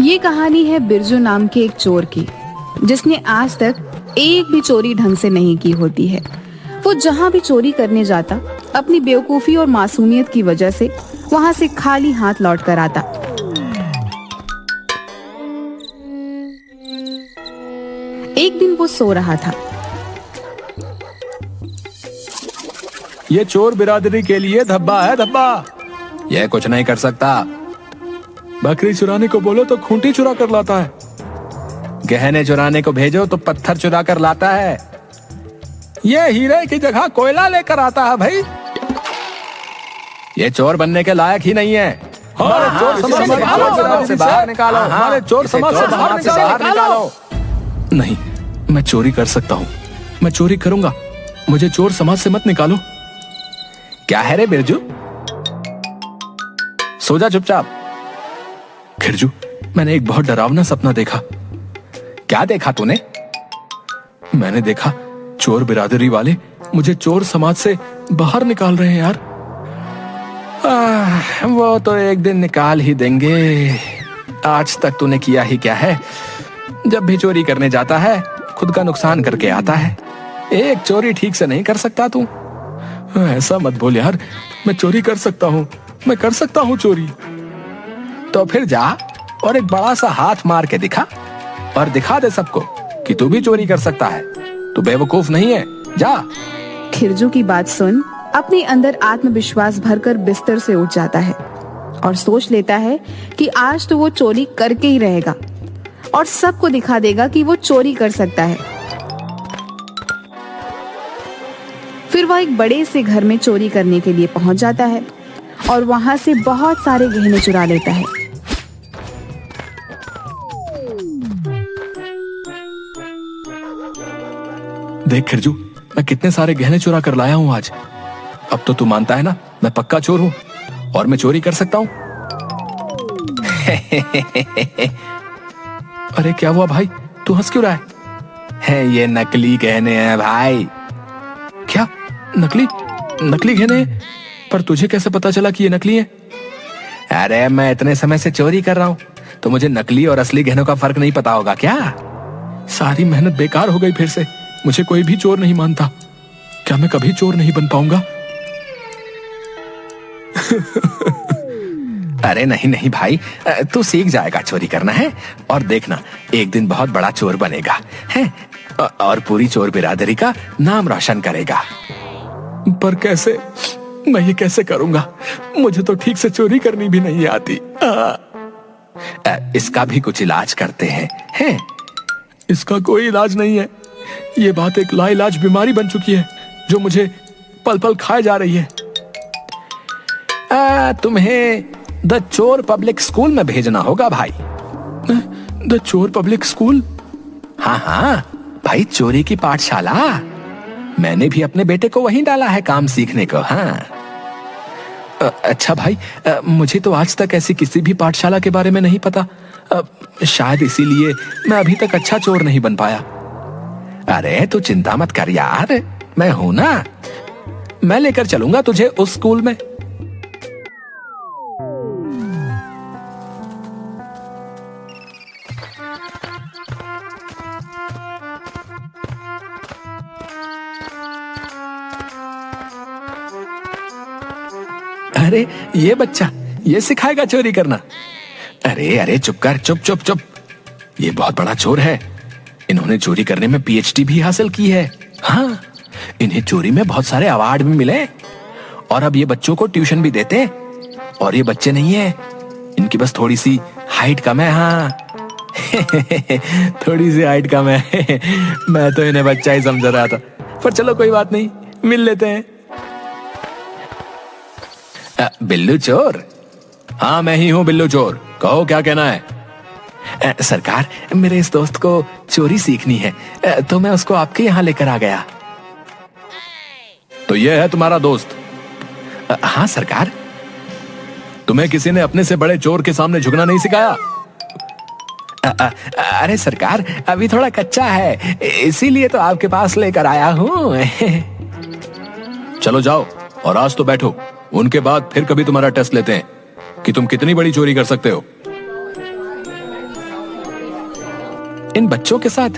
ये कहानी है बिरजू नाम के एक चोर की, जिसने आज तक एक भी चोरी ढंग से नहीं की होती है। वो जहां भी चोरी करने जाता, अपनी बेवकूफी और मासूमियत की वजह से वहां से खाली हाथ लौट कर आता। एक दिन वो सो रहा था। ये चोर बिरादरी के लिए धब्बा है, धब्बा। ये कुछ नहीं कर सकता। बकरी चुराने को बोलो तो खूंटी चुरा कर लाता है। गहने चुराने को भेजो तो पत्थर चुरा कर लाता है। ये हीरे की जगह कोयला लेकर आता है भाई। ये चोर बनने के लायक ही नहीं है। हमारे चोर समाज से बाहर निकालो। हमारे चोर समाज से बाहर निकालो। नहीं, मैं चोरी कर सकता हूँ। मैं चोरी करूंगा। मुझे चोर समाज से मत निकालो। क्या है रे बिरजू? सो जा चुपचाप। खिरजू, मैंने एक बहुत डरावना सपना देखा। क्या देखा तूने? मैंने देखा चोर बिरादरी वाले मुझे चोर समाज से बाहर निकाल रहे हैं यार। वो तो एक दिन निकाल ही देंगे। आज तक तूने किया ही क्या है? जब भी चोरी करने जाता है खुद का नुकसान करके आता है। एक चोरी ठीक से नहीं कर सकता तू। ऐसा मत बोल यार, मैं चोरी कर सकता हूँ। मैं कर सकता हूँ चोरी। तो फिर जा और एक बड़ा सा हाथ मार के दिखा और दिखा दे सबको कि तू भी चोरी कर सकता है। तू बेवकूफ नहीं है, जा। खिरजू की बात सुन अपने अंदर आत्मविश्वास भरकर बिस्तर से उठ जाता है और सोच लेता है कि आज तो वो चोरी करके ही रहेगा और सबको दिखा देगा कि वो चोरी कर सकता है। फिर वह एक बड़े से घर में चोरी करने के लिए पहुंच जाता है और वहां से बहुत सारे गहने चुरा लेता है। देख खिरजू, मैं कितने सारे गहने चुरा कर लाया हूं आज। अब तो तू मानता है ना मैं पक्का चोर हूं और मैं चोरी कर सकता हूं। अरे क्या हुआ भाई, तू हंस क्यों रहा है? ये नकली गहने हैं भाई। क्या नकली? नकली गहने? पर तुझे कैसे पता चला कि ये नकली है? अरे मैं इतने समय से चोरी कर रहा हूं तो मुझे नकली और असली गहनों का फर्क नहीं पता होगा क्या? सारी मेहनत बेकार हो गई फिर से। मुझे कोई भी चोर नहीं मानता। क्या मैं कभी चोर नहीं बन पाऊंगा? अरे नहीं नहीं भाई, तू सीख जाएगा चोरी करना है और देखना एक दिन बहुत बड़ा चोर बनेगा है और पूरी चोर बिरादरी का नाम रोशन करेगा। पर कैसे? मैं ये कैसे करूंगा? मुझे तो ठीक से चोरी करनी भी नहीं आती। इसका भी कुछ इलाज करते हैं? इसका कोई इलाज नहीं है। ये बात एक लाइलाज बीमारी बन चुकी है जो मुझे पल पल खाए जा रही है। तुम्हें द चोर पब्लिक स्कूल में भेजना होगा भाई। द चोर पब्लिक स्कूल? हाँ हाँ भाई, चोरी की पाठशाला। मैंने भी अपने बेटे को वहीं डाला है काम सीखने को। हाँ अच्छा भाई, मुझे तो आज तक ऐसी किसी भी पाठशाला के बारे में नहीं पता। शायद इसीलिए मैं अभी तक अच्छा चोर नहीं बन पाया। अरे तू चिंता मत कर यार, मैं हूं ना। मैं लेकर चलूंगा तुझे उस स्कूल में। अरे ये बच्चा ये सिखाएगा चोरी करना। अरे अरे चुप कर, चुप चुप चुप। ये बहुत बड़ा चोर है। इन्होंने चोरी करने में पीएचडी भी हासिल की है। हाँ, इन्हें चोरी में बहुत सारे अवार्ड भी मिले और अब ये बच्चों को ट्यूशन भी देते हैं। और ये बच्चे नहीं है, इनकी बस थोड़ी सी हाइट कम है। हाँ थोड़ी सी हाइट कम है। मैं तो इन्हें बच्चा ही समझ रहा था, पर चलो कोई बात नहीं, मिल लेते हैं। बिल्लू चोर? हाँ मैं ही हूँ बिल्लू चोर। कहो क्या कहना है? सरकार, मेरे इस दोस्त को चोरी सीखनी है तो मैं उसको आपके यहाँ लेकर आ गया। तो ये है तुम्हारा दोस्त? हाँ सरकार। तुम्हें किसी ने अपने से बड़े चोर के सामने झुकना नहीं सिखाया? अरे सरकार, अभी थोड़ा कच्चा है, इसीलिए तो आपके पास लेकर आया हूँ। चलो जाओ और आज तो बैठो, उनके बाद फिर कभी तुम्हारा टेस्ट लेते हैं। कि तुम कितनी बड़ी चोरी कर सकते हो। इन बच्चों के साथ?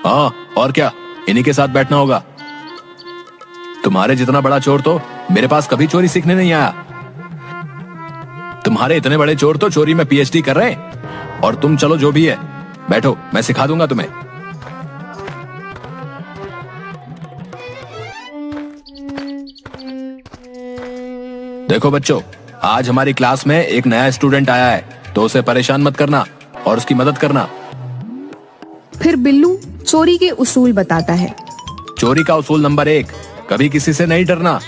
हाँ, और क्या, इन्हीं के साथ बैठना होगा। तुम्हारे जितना बड़ा चोर तो मेरे पास कभी चोरी सीखने नहीं आया। तुम्हारे इतने बड़े चोर तो चोरी में पीएचडी कर रहे हैं, और तुम चलो जो भी है बैठो, मैं सिखा दूंगा तुम्हें। देखो बच्चों, आज हमारी क्लास में एक नया स्टूडेंट आया है, तो उसे परेशान मत करना और उसकी मदद करना। फिर बिल्लू चोरी के उसूल बताता है। चोरी का उसूल नंबर 1, कभी किसी से नहीं डरना।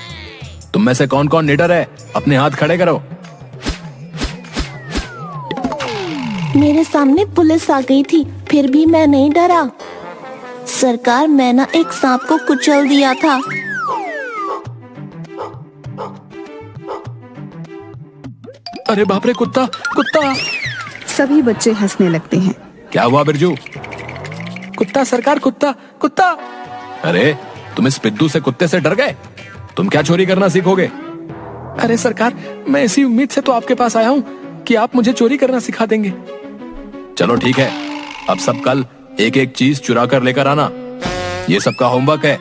तुम में से कौन कौन निडर है, अपने हाथ खड़े करो। मेरे सामने पुलिस आ गई थी, फिर भी मैं नहीं डरा। सरकार, मैं ना एक सांप को कुचल दिया था। अरे बाप रे, कुत्ता कुत्ता। सभी बच्चे हंसने लगते हैं। क्या हुआ बिरजू? कुत्ता सरकार, कुत्ता कुत्ता। अरे तुम इस पिद्दू से कुत्ते से डर गए? तुम क्या चोरी करना सीखोगे? अरे सरकार, मैं इसी उम्मीद से तो आपके पास आया हूँ कि आप मुझे चोरी करना सिखा देंगे। चलो ठीक है, अब सब कल एक एक चीज चुरा कर लेकर आना। ये सबका होमवर्क है,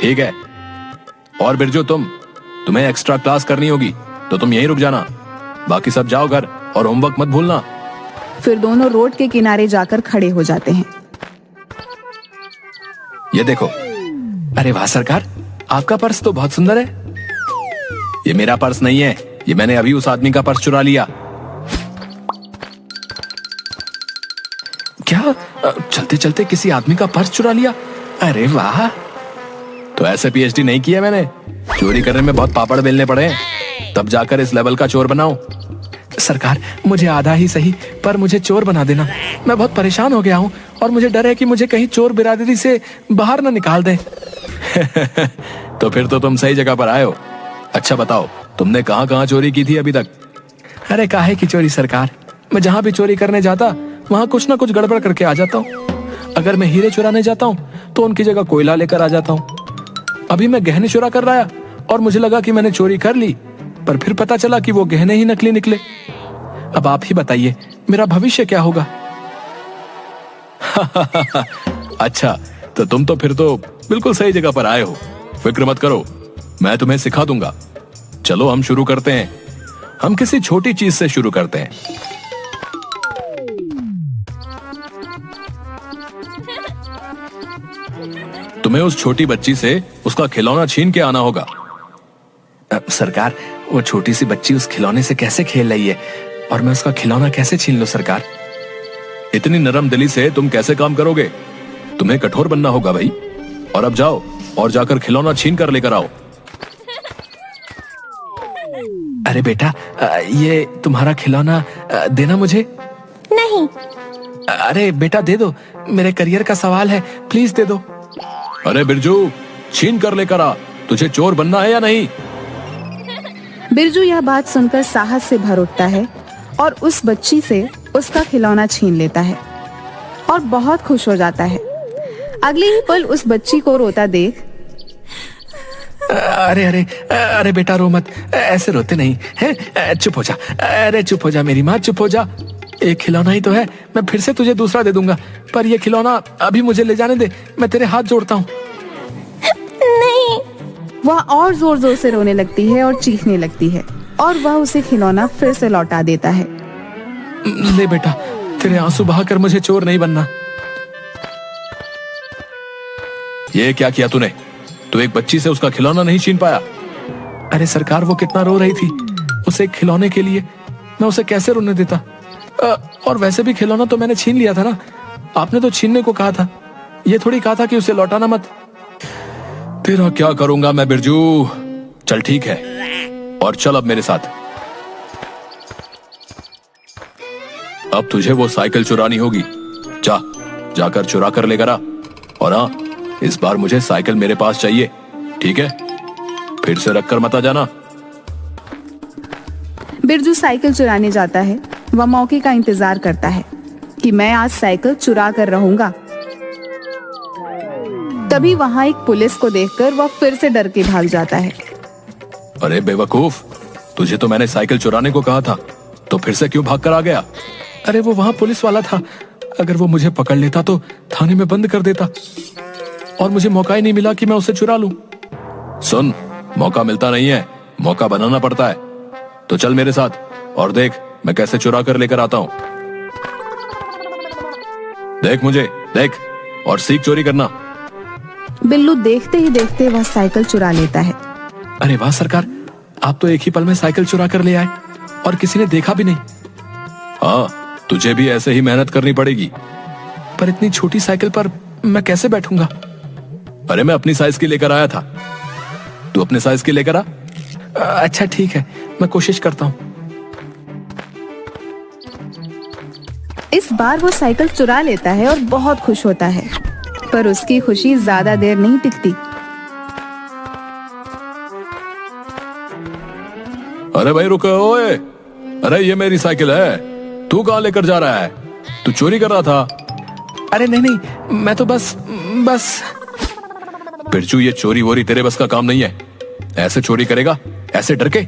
ठीक है? और बिरजू, तुम्हें एक्स्ट्रा क्लास करनी होगी, तो तुम यहीं रुक जाना। बाकी सब जाओ घर और होमवर्क मत भूलना। फिर दोनों रोड के किनारे जाकर खड़े हो जाते हैं। ये देखो। अरे वाह सरकार, आपका पर्स तो बहुत सुंदर है। ये मेरा पर्स नहीं है, ये मैंने अभी उस आदमी का पर्स चुरा लिया। क्या? चलते चलते किसी आदमी का पर्स चुरा लिया? अरे वाह, तो ऐसे पीएचडी नहीं किया मैंने। चोरी करने में बहुत पापड़ बेलने पड़े हैं, तब जाकर इस लेवल का चोर बनाऊं। सरकार, मुझे आधा ही सही, पर मुझे चोर बना देना। मैं बहुत परेशान हो गया हूँ और मुझे डर है कि मुझे कहीं चोर बिरादरी से बाहर ना निकाल दें। तो फिर तो तुम सही जगह पर आए हो। अच्छा बताओ, तुमने कहाँ कहाँ चोरी की थी अभी तक? अरे काहे की चोरी सरकार, मैं जहाँ भी चोरी करने जाता वहाँ कुछ ना कुछ गड़बड़ करके आ जाता हूँ। अगर मैं हीरे चुराने जाता हूँ तो उनकी जगह कोयला लेकर आ जाता हूँ। अभी मैं गहने चुरा कर लाया और मुझे लगा कि मैंने चोरी कर ली, पर फिर पता चला कि वो गहने ही नकली निकले। अब आप ही बताइए, मेरा भविष्य क्या होगा? अच्छा, तो तुम तो फिर तो बिल्कुल सही जगह पर आए हो। फिक्र मत करो, मैं तुम्हें सिखा दूंगा। चलो हम शुरू करते हैं। हम किसी छोटी चीज से शुरू करते हैं। तुम्हें उस छोटी बच्ची से उसका खिलौना छीन के आना होगा। सरकार, वो छोटी सी बच्ची उस खिलौने से कैसे खेल रही है और मैं उसका खिलौना कैसे छीन लूं सरकार? इतनी नरम दिली से तुम कैसे काम करोगे? तुम्हें कठोर बनना होगा भाई। और अब जाओ और जाकर खिलौना छीन कर लेकर आओ। अरे बेटा, ये तुम्हारा खिलौना देना मुझे। नहीं। अरे बेटा दे दो, मेरे करियर का सवाल है, प्लीज दे दो। अरे बिरजू, छीन कर लेकर आ। तुझे चोर बनना है या नहीं? बिरजू यह बात सुनकर साहस से भर उठता है और उस बच्ची से उसका खिलौना छीन लेता है और बहुत खुश हो जाता है। अगले ही पल उस बच्ची को रोता देख, अरे अरे अरे बेटा रो मत, ऐसे रोते नहीं है। चुप हो जा, अरे चुप हो जा मेरी माँ, चुप हो जा। एक खिलौना ही तो है, मैं फिर से तुझे दूसरा दे दूंगा, पर ये खिलौना अभी मुझे ले जाने दे। मैं तेरे हाथ जोड़ता हूँ। नहीं। वह और जोर जोर से रोने लगती है और चीखने लगती है और वह उसे खिलौना फिर से लौटा देता है। ले बेटा, तेरे आंसू बहाकर मुझे चोर नहीं बनना। ये क्या किया तूने? तू एक बच्ची से उसका खिलौना नहीं छीन पाया? अरे सरकार, वो कितना रो रही थी उसे खिलौने के लिए, मैं उसे कैसे रोने देता? और वैसे भी खिलौना तो मैंने छीन लिया था ना, आपने तो छीनने को कहा था, ये थोड़ी कहा था कि उसे लौटाना मत। तेरा क्या करूंगा मैं बिरजू। चल ठीक है, और चल अब मेरे साथ। अब तुझे वो साइकिल चुरानी होगी। जाकर चुरा कर लेकर आ। और हाँ, इस बार मुझे साइकिल मेरे पास चाहिए, ठीक है? फिर से रख कर मत आ जाना। बिरजू साइकिल चुराने जाता है। वह मौके का इंतजार करता है कि मैं आज साइकिल चुरा कर रहूंगा। तभी वहां एक पुलिस को देखकर वह फिर से डर के भाग जाता है। अरे बेवकूफ, तुझे तो मैंने साइकिल चुराने को कहा था, तो फिर से क्यों भाग कर आ गया? अरे वो वहां पुलिस वाला था, अगर वो मुझे पकड़ लेता तो थाने में बंद कर देता, और मुझे मौका ही नहीं मिला कि मैं उसे चुरा लूं। सुन, मौका मिलता नहीं है, मौका बनाना पड़ता है। तो चल मेरे साथ और देख मैं कैसे चुरा कर लेकर आता हूं। देख मुझे, देख और सीख चोरी करना। बिल्लू देखते ही देखते वह साइकिल चुरा लेता है। अरे वाह सरकार, आप तो एक ही पल में साइकिल चुरा कर ले आए और किसी ने देखा भी नहीं। हाँ, तुझे भी ऐसे ही मेहनत करनी पड़ेगी। पर इतनी छोटी साइकिल पर मैं कैसे बैठूंगा? अरे मैं अपनी साइज की लेकर आया था, तू अपने साइज की लेकर आ। अच्छा ठीक है, मैं कोशिश करता हूँ। इस बार वो साइकिल चुरा लेता है और बहुत खुश होता है, पर उसकी खुशी ज्यादा देर नहीं टिकती। अरे भाई रुको, ओए, अरे ये मेरी साइकिल है, तू कहाँ लेकर जा रहा है? तू चोरी कर रहा था? अरे नहीं नहीं, मैं तो बस बिरजू, ये चोरी वोरी तेरे बस का काम नहीं है। ऐसे चोरी करेगा, ऐसे डर के?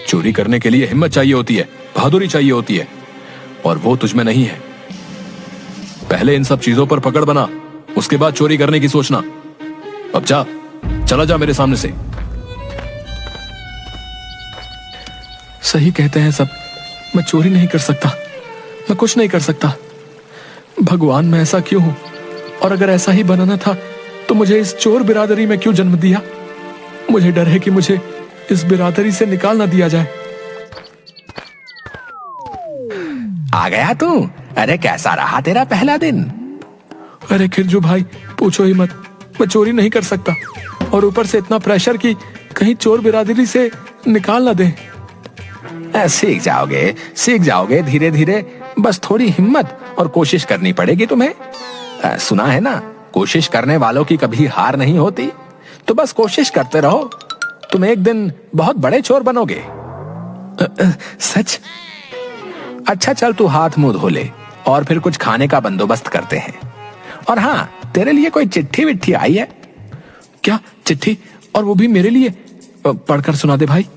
चोरी करने के लिए हिम्मत चाहिए होती है, बहादुरी चाहिए होती है, और वो तुझ में नहीं है। पहले इन सब चीजों पर पकड़ बना, उसके बाद चोरी करने की सोचना। अब जा, चला जा मेरे सामने से। सही कहते हैं सब, मैं चोरी नहीं कर सकता, मैं कुछ नहीं कर सकता। भगवान, मैं ऐसा क्यों हूं? और अगर ऐसा ही बनाना था तो मुझे इस चोर बिरादरी में क्यों जन्म दिया? मुझे डर है कि मुझे इस बिरादरी से निकाल ना दिया जाए। आ गया तू? अरे कैसा रहा तेरा पहला दिन? अरे खिरजू भाई, पूछो ही मत, मैं चोरी नहीं कर सकता, और ऊपर से इतना प्रेशर कि कहीं चोर बिरादरी से निकाल ना दे। सीख जाओगे, सीख जाओगे धीरे धीरे, बस थोड़ी हिम्मत और कोशिश करनी पड़ेगी तुम्हें। सुना है ना, कोशिश करने वालों की कभी हार नहीं होती। तो बस कोशिश करते रहो, तुम एक दिन बहुत बड़े चोर बनोगे। सच? अच्छा चल, तू हाथ मुंह धो ले और फिर कुछ खाने का बंदोबस्त करते हैं। और हाँ, तेरे लिए कोई चिट्ठी विट्ठी आई है? क्या चिट्ठी? और वो भी मेरे लिए? पढ़कर सुना दे भाई।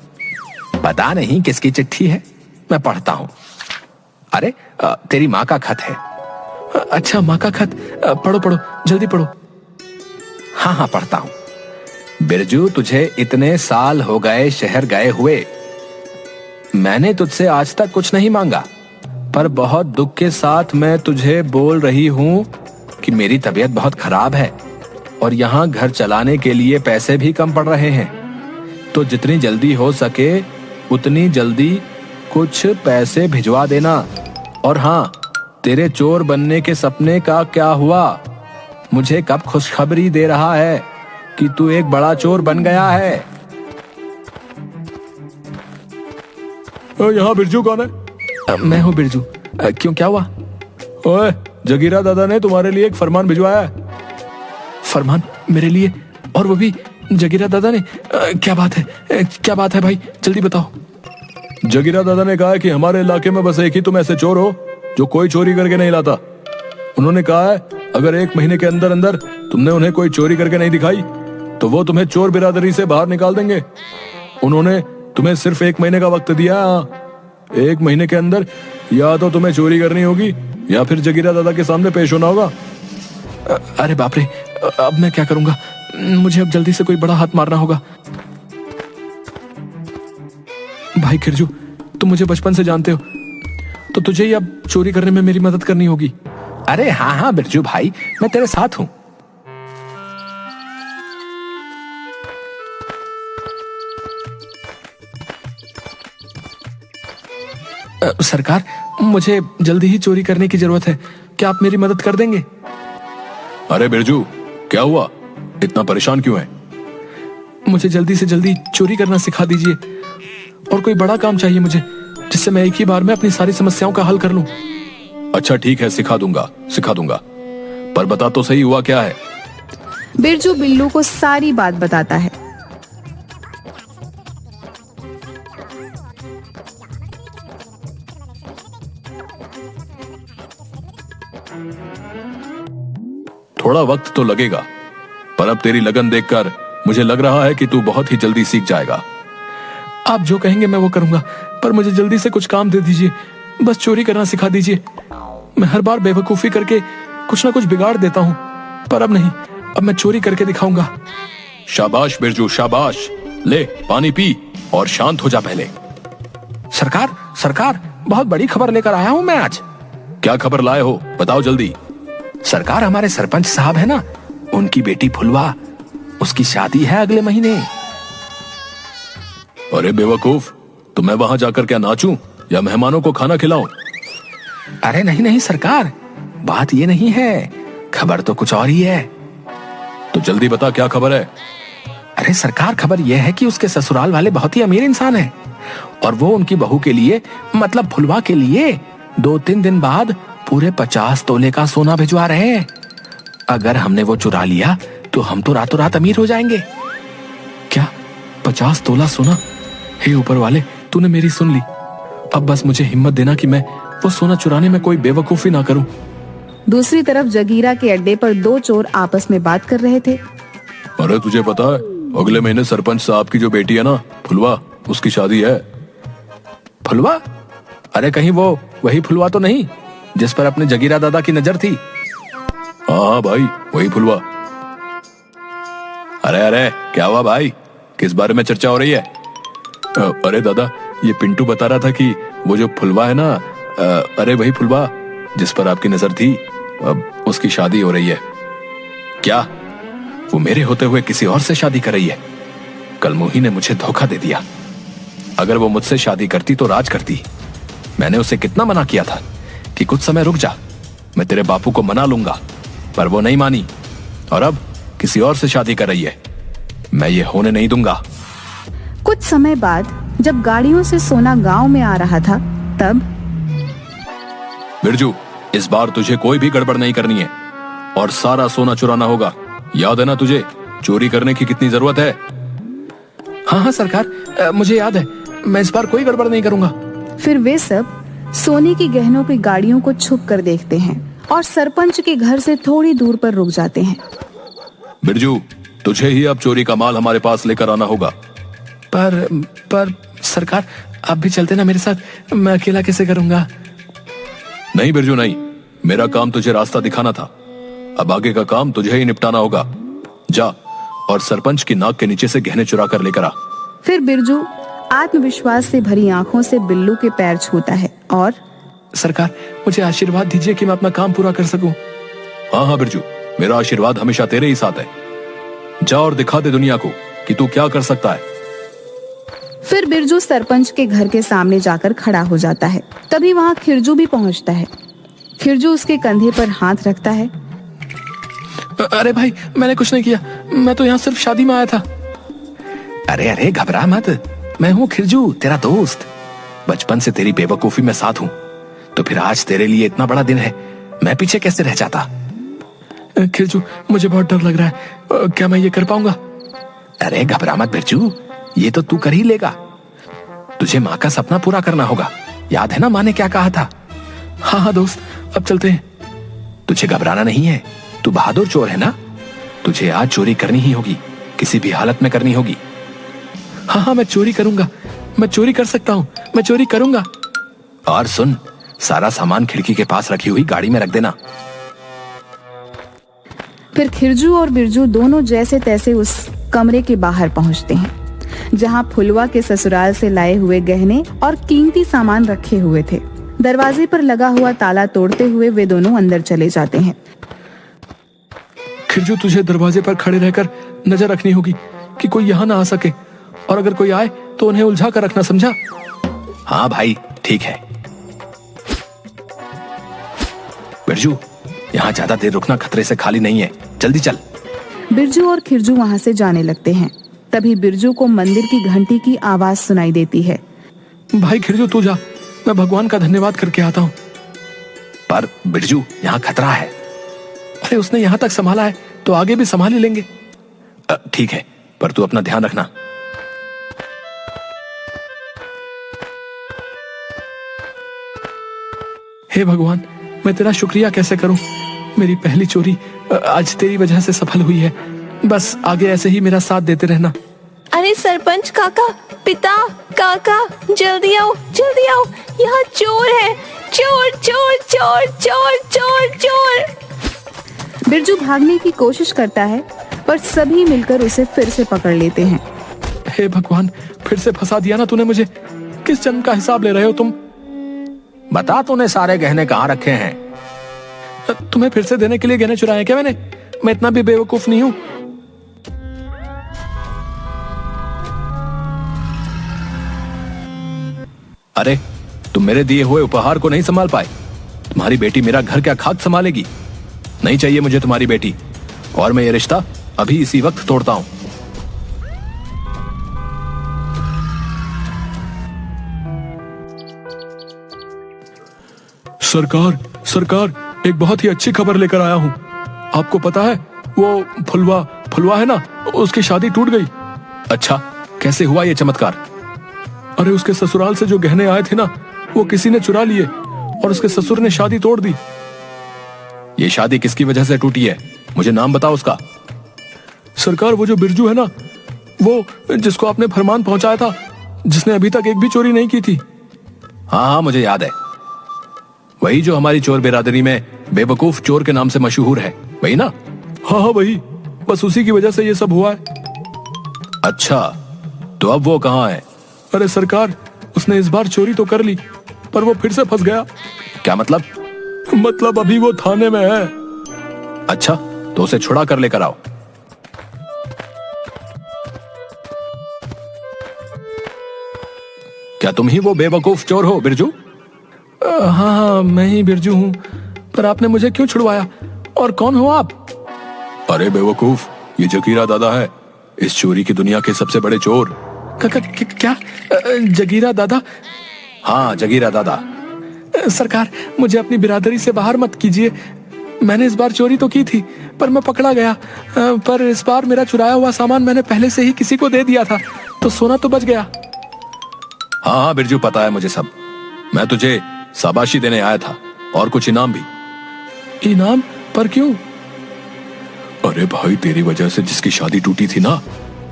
पता नहीं किसकी चिट्ठी है, मैं पढ़ता हूं। अरे तेरी माँ का खत है। अच्छा, माँ का खत? पढ़ो पढ़ो, जल्दी पढ़ो। हाँ हाँ, पढ़ता हूं। बिरजू, तुझे इतने साल हो गए शहर गए हुए, मैंने तुझसे आज तक कुछ नहीं मांगा, पर बहुत दुख के साथ मैं तुझे बोल रही हूं कि मेरी तबीयत बहुत खराब है और यहाँ घर चलाने के लिए पैसे भी कम पड़ रहे हैं। तो जितनी जल्दी हो सके उतनी जल्दी कुछ पैसे भिजवा देना। और हाँ, तेरे चोर बनने के सपने का क्या हुआ? मुझे कब खुशखबरी दे रहा है कि तू एक बड़ा चोर बन गया है? यहाँ बिरजू कौन है? मैं हूँ बिरजू। क्यों, क्या हुआ? ओए, जगीरा दादा ने तुम्हारे लिए एक फरमान भिजवाया है। फरमान मेरे लिए? और वो भी जगीरा दादा ने? क्या बात है, क्या बात है भाई, जल्दी बताओ। जगीरा दादा ने कहा है कि हमारे इलाके में बस एक ही तुम ऐसे चोर हो जो कोई चोरी करके नहीं लाता। उन्होंने कहा है अगर 1 महीने के अंदर अंदर तुमने उन्हें कोई चोरी करके नहीं दिखाई तो वो तुम्हें चोर बिरादरी से बाहर निकाल देंगे। उन्होंने तुम्हें सिर्फ 1 महीने का वक्त दिया। 1 महीने के अंदर या तो तुम्हें चोरी करनी होगी या फिर जगीरा दादा के सामने पेश होना होगा। अरे बाप रे, अब मैं क्या करूंगा? मुझे अब जल्दी से कोई बड़ा हाथ मारना होगा। भाई खिरजू, तुम मुझे बचपन से जानते हो, तो तुझे ही अब चोरी करने में मेरी मदद करनी होगी। अरे हाँ हाँ बिरजू भाई, मैं तेरे साथ हूं। सरकार, मुझे जल्दी ही चोरी करने की जरूरत है, क्या आप मेरी मदद कर देंगे? अरे बिरजू, क्या हुआ? इतना परेशान क्यों है? मुझे जल्दी से जल्दी चोरी करना सिखा दीजिए, और कोई बड़ा काम चाहिए मुझे, जिससे मैं एक ही बार में अपनी सारी समस्याओं का हल कर लूं। अच्छा ठीक है, सिखा दूंगा, सिखा दूंगा, पर बता तो सही हुआ क्या है? बिरजू बिल्लू को सारी बात बताता है। थोड़ा वक्त तो लगेगा, पर अब तेरी लगन देखकर मुझे लग रहा है कि तू बहुत ही जल्दी सीख जाएगा। आप जो कहेंगे मैं वो करूंगा, पर मुझे जल्दी से कुछ काम दे दीजिए। बस चोरी करना सिखा दीजिए। मैं हर बार बेवकूफी करके कुछ ना कुछ बिगाड़ देता हूँ, पर अब नहीं, अब मैं चोरी करके दिखाऊंगा। शाबाश बिरजू, शाबाश। ले पानी पी और शांत हो जा पहले। सरकार, सरकार, बहुत बड़ी खबर लेकर आया हूँ मैं आज। क्या खबर लाए हो, बताओ जल्दी। सरकार, हमारे सरपंच साहब है ना, उनकी बेटी फुलवा, उसकी शादी है अगले महीने। अरे बेवकूफ, तो मैं वहां जाकर क्या नाचूं या मेहमानों को खाना खिलाऊं? अरे नहीं नहीं सरकार, बात ये नहीं है, खबर तो कुछ और ही है। तो जल्दी बता, क्या खबर है? अरे सरकार, खबर यह है कि उसके ससुराल वाले बहुत ही अमीर इंसान हैं और वो उनकी बहू के लिए, मतलब फुलवा के लिए 2-3 दिन बाद पूरे 50 तोले का सोना भिजवा रहे हैं। अगर हमने वो चुरा लिया तो हम तो रातों रात अमीर हो जाएंगे। क्या 50 तोला सोना? हे ऊपर वाले, तूने मेरी सुन ली। अब बस मुझे हिम्मत देना कि मैं वो सोना चुराने में कोई बेवकूफी ना करूं। दूसरी तरफ जगीरा के अड्डे पर 2 चोर आपस में बात कर रहे थे। अरे तुझे पता है, अगले महीने सरपंच साहब की जो बेटी है ना, फुलवा, उसकी शादी है। फुलवा? अरे कहीं वो वही फुलवा तो नहीं जिस पर अपने जगीरा दादा की नजर थी? हाँ भाई, वही फुलवा। अरे अरे, क्या हुआ भाई, किस बारे में चर्चा हो रही है? अरे दादा, ये पिंटू बता रहा था कि वो जो फुलवा है ना, अरे वही फुलवा जिस पर आपकी नजर थी, अब उसकी शादी हो रही है। क्या? वो मेरे होते हुए किसी और से शादी कर रही है? कल मोही ने मुझे धोखा दे दिया। अगर वो मुझसे शादी करती तो राज करती। मैंने उसे कितना मना किया था कि कुछ समय रुक जा, मैं तेरे बापू को मना लूंगा, पर वो नहीं मानी और अब किसी और से शादी कर रही है। मैं ये होने नहीं दूंगा। कुछ समय बाद जब गाड़ियों से सोना गांव में आ रहा था, तब बिरजू, इस बार तुझे कोई भी गड़बड़ नहीं करनी है और सारा सोना चुराना होगा। याद है ना तुझे चोरी करने की कितनी जरूरत है? हाँ हाँ सरकार, मुझे याद है, मैं इस बार कोई गड़बड़ नहीं करूंगा। फिर वे सब सोने की गहनों की गाड़ियों को छुप कर देखते हैं और सरपंच के घर से थोड़ी दूर पर रुक जाते हैं। बिरजू, तुझे ही अब चोरी का माल हमारे पास लेकर आना होगा। पर सरकार, आप भी चलते ना मेरे साथ, मैं अकेला कैसे करूंगा? नहीं बिरजू नहीं, मेरा काम तुझे रास्ता दिखाना था, अब आगे का काम तुझे ही निपटाना होगा। जा और सरपंच की नाक के नीचे से गहने चुरा कर लेकर आ। फिर बिरजू आत्मविश्वास से भरी आंखों से बिल्लू के पैर छूता है और सरकार, मुझे आशीर्वाद दीजिए कि मैं अपना काम पूरा कर सकूं। हाँ हाँ बिरजू, मेरा आशीर्वाद हमेशा तेरे ही साथ है। जा और दिखा दे दुनिया को कि तू क्या कर सकता है। फिर बिरजू सरपंच के घर के सामने जाकर खड़ा हो जाता है। तभी वहाँ खिरजू भी पहुँचता है। खिरजू उसके कंधे पर हाथ रखता है। अरे भाई, मैंने कुछ नहीं किया, मैं तो यहाँ सिर्फ शादी में आया था। अरे अरे, घबरा मत, मैं हूँ खिरजू, तेरा दोस्त। बचपन से तेरी बेवकूफी में साथ हूँ, तो फिर आज तेरे लिए इतना बड़ा दिन है, मैं पीछे कैसे रह जाता? खिरजू, मुझे बहुत डर लग रहा है, क्या मैं ये कर पाऊंगा? अरे घबरा मत बिरजू, ये तो तू कर ही लेगा। तुझे माँ का सपना पूरा करना होगा, याद है ना माँ ने क्या कहा था? हाँ हाँ दोस्त, अब चलते हैं। तुझे घबराना नहीं है, तू बहादुर चोर है ना, तुझे आज चोरी करनी ही होगी, किसी भी हालत में करनी होगी। हाँ हाँ, मैं चोरी करूंगा, मैं चोरी कर सकता हूँ, मैं चोरी करूंगा। और सुन, सारा सामान खिड़की के पास रखी हुई गाड़ी में रख देना। फिर खिरजू और बिरजू दोनों जैसे तैसे उस कमरे के बाहर पहुंचते हैं जहां फुलवा के ससुराल से लाए हुए गहने और कीमती सामान रखे हुए थे। दरवाजे पर लगा हुआ ताला तोड़ते हुए वे दोनों अंदर चले जाते हैं। खिरजू, तुझे दरवाजे पर खड़े रहकर नजर रखनी होगी कि कोई यहाँ ना आ सके, और अगर कोई आए तो उन्हें उलझा कर रखना, समझा? हाँ भाई, ठीक है। बिरजू, यहाँ ज्यादा देर रुकना खतरे से खाली नहीं है, जल्दी चल। बिरजू और खिरजू वहां से जाने लगते हैं। तभी बिरजू को मंदिर की घंटी की आवाज सुनाई देती है। भाई खिरजू, तू जा, मैं भगवान का धन्यवाद करके आता हूँ। पर बिरजू, यहाँ खतरा है। अरे उसने यहाँ तक संभाला है तो आगे भी संभाल ही लेंगे। ठीक है, पर तू अपना ध्यान रखना। हे भगवान, मैं तेरा शुक्रिया कैसे करूं? मेरी पहली चोरी आज तेरी वजह से सफल हुई है। बस आगे ऐसे ही मेरा साथ देते रहना। अरे सरपंच काका, पिता, काका जल्दी आओ, जल्दी आओ, यहाँ चोर है, चोर चोर चोर चोर चोर चोर। बिरजू भागने की कोशिश करता है पर सभी मिलकर उसे फिर से पकड़ लेते हैं। हे भगवान, फिर से फंसा दिया ना तूने मुझे। किस जन्म का हिसाब ले रहे हो तुम? बता, तूने सारे गहने कहाँ रखे हैं? तुम्हें फिर से देने के लिए गहने चुराए क्या मैंने? मैं इतना भी बेवकूफ नहीं हूं। अरे, तुम मेरे दिए हुए उपहार को नहीं संभाल पाए? तुम्हारी बेटी मेरा घर क्या खाक संभालेगी? नहीं चाहिए मुझे तुम्हारी बेटी, और मैं ये रिश्ता अभी इसी वक्त तोड़ता हूं। सरकार, सरकार, एक बहुत ही अच्छी खबर लेकर आया हूं। आपको पता है, वो फुलवा है ना, उसकी शादी टूट गई। अच्छा, कैसे हुआ ये चमत्कार? अरे, उसके ससुराल से जो गहने आए थे ना, वो किसी ने चुरा लिए और उसके ससुर ने शादी तोड़ दी। ये शादी किसकी वजह से टूटी है? मुझे नाम बताओ उसका। सरकार, वो जो बिरजू है ना, वो जिसको आपने फरमान पहुंचाया था, जिसने अभी तक एक भी चोरी नहीं की थी। हाँ हाँ, मुझे याद है। वही जो हमारी चोर बिरादरी में बेवकूफ चोर के नाम से मशहूर है, वही ना? हाँ हाँ, वही। बस उसी की वजह से ये सब हुआ है। अच्छा, तो अब वो कहाँ है? अरे सरकार, उसने इस बार चोरी तो कर ली, पर वो फिर से फंस गया। क्या मतलब? मतलब अभी वो थाने में है। अच्छा, तो उसे छुड़ा कर लेकर आओ। क्या तुम ही वो बेवकूफ चोर हो, बिरजू? हाँ हाँ, मैं ही बिरजू हूँ। पर आपने मुझे क्यों छुड़वाया, और कौन हो आप? अरे बेवकूफ, ये जगीरा दादा है, इस चोरी की दुनिया के सबसे बड़े चोर। क्या? जगीरा दादा? हाँ, जगीरा दादा। सरकार, मुझे अपनी बिरादरी से बाहर मत कीजिए। मैंने इस बार चोरी तो की थी, पर मैं पकड़ा गया। पर इस बार मेरा चुराया हुआ सामान मैंने पहले से ही किसी को दे दिया था, तो सोना तो बच गया। हाँ हाँ बिरजू, पता है मुझे सब। मैं तुझे शाबाशी देने आया था, और कुछ इनाम भी। इनाम? पर क्यों? अरे भाई, तेरी वजह से जिसकी शादी टूटी थी ना,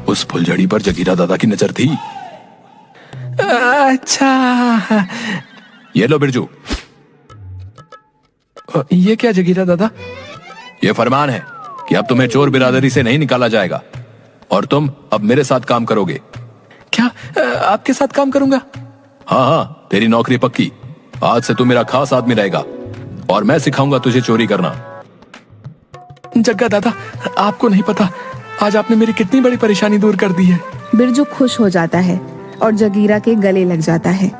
उस फुलझड़ी पर जगीरा दादा की नजर थी। अच्छा, ये लो बिरजू। ये क्या जगीरा दादा? ये फरमान है कि अब तुम्हें चोर बिरादरी से नहीं निकाला जाएगा, और तुम अब मेरे साथ काम करोगे। क्या? आपके साथ काम करूंगा? हाँ हाँ, तेरी नौकरी पक्की। आज से तू मेरा खास आदमी रहेगा, और मैं सिखाऊंगा तुझे चोरी करना। जग्गा दादा, आपको नहीं पता, आज आपने मेरी कितनी बड़ी परेशानी दूर कर दी है। बिरजू खुश हो जाता है और जगीरा के गले लग जाता है।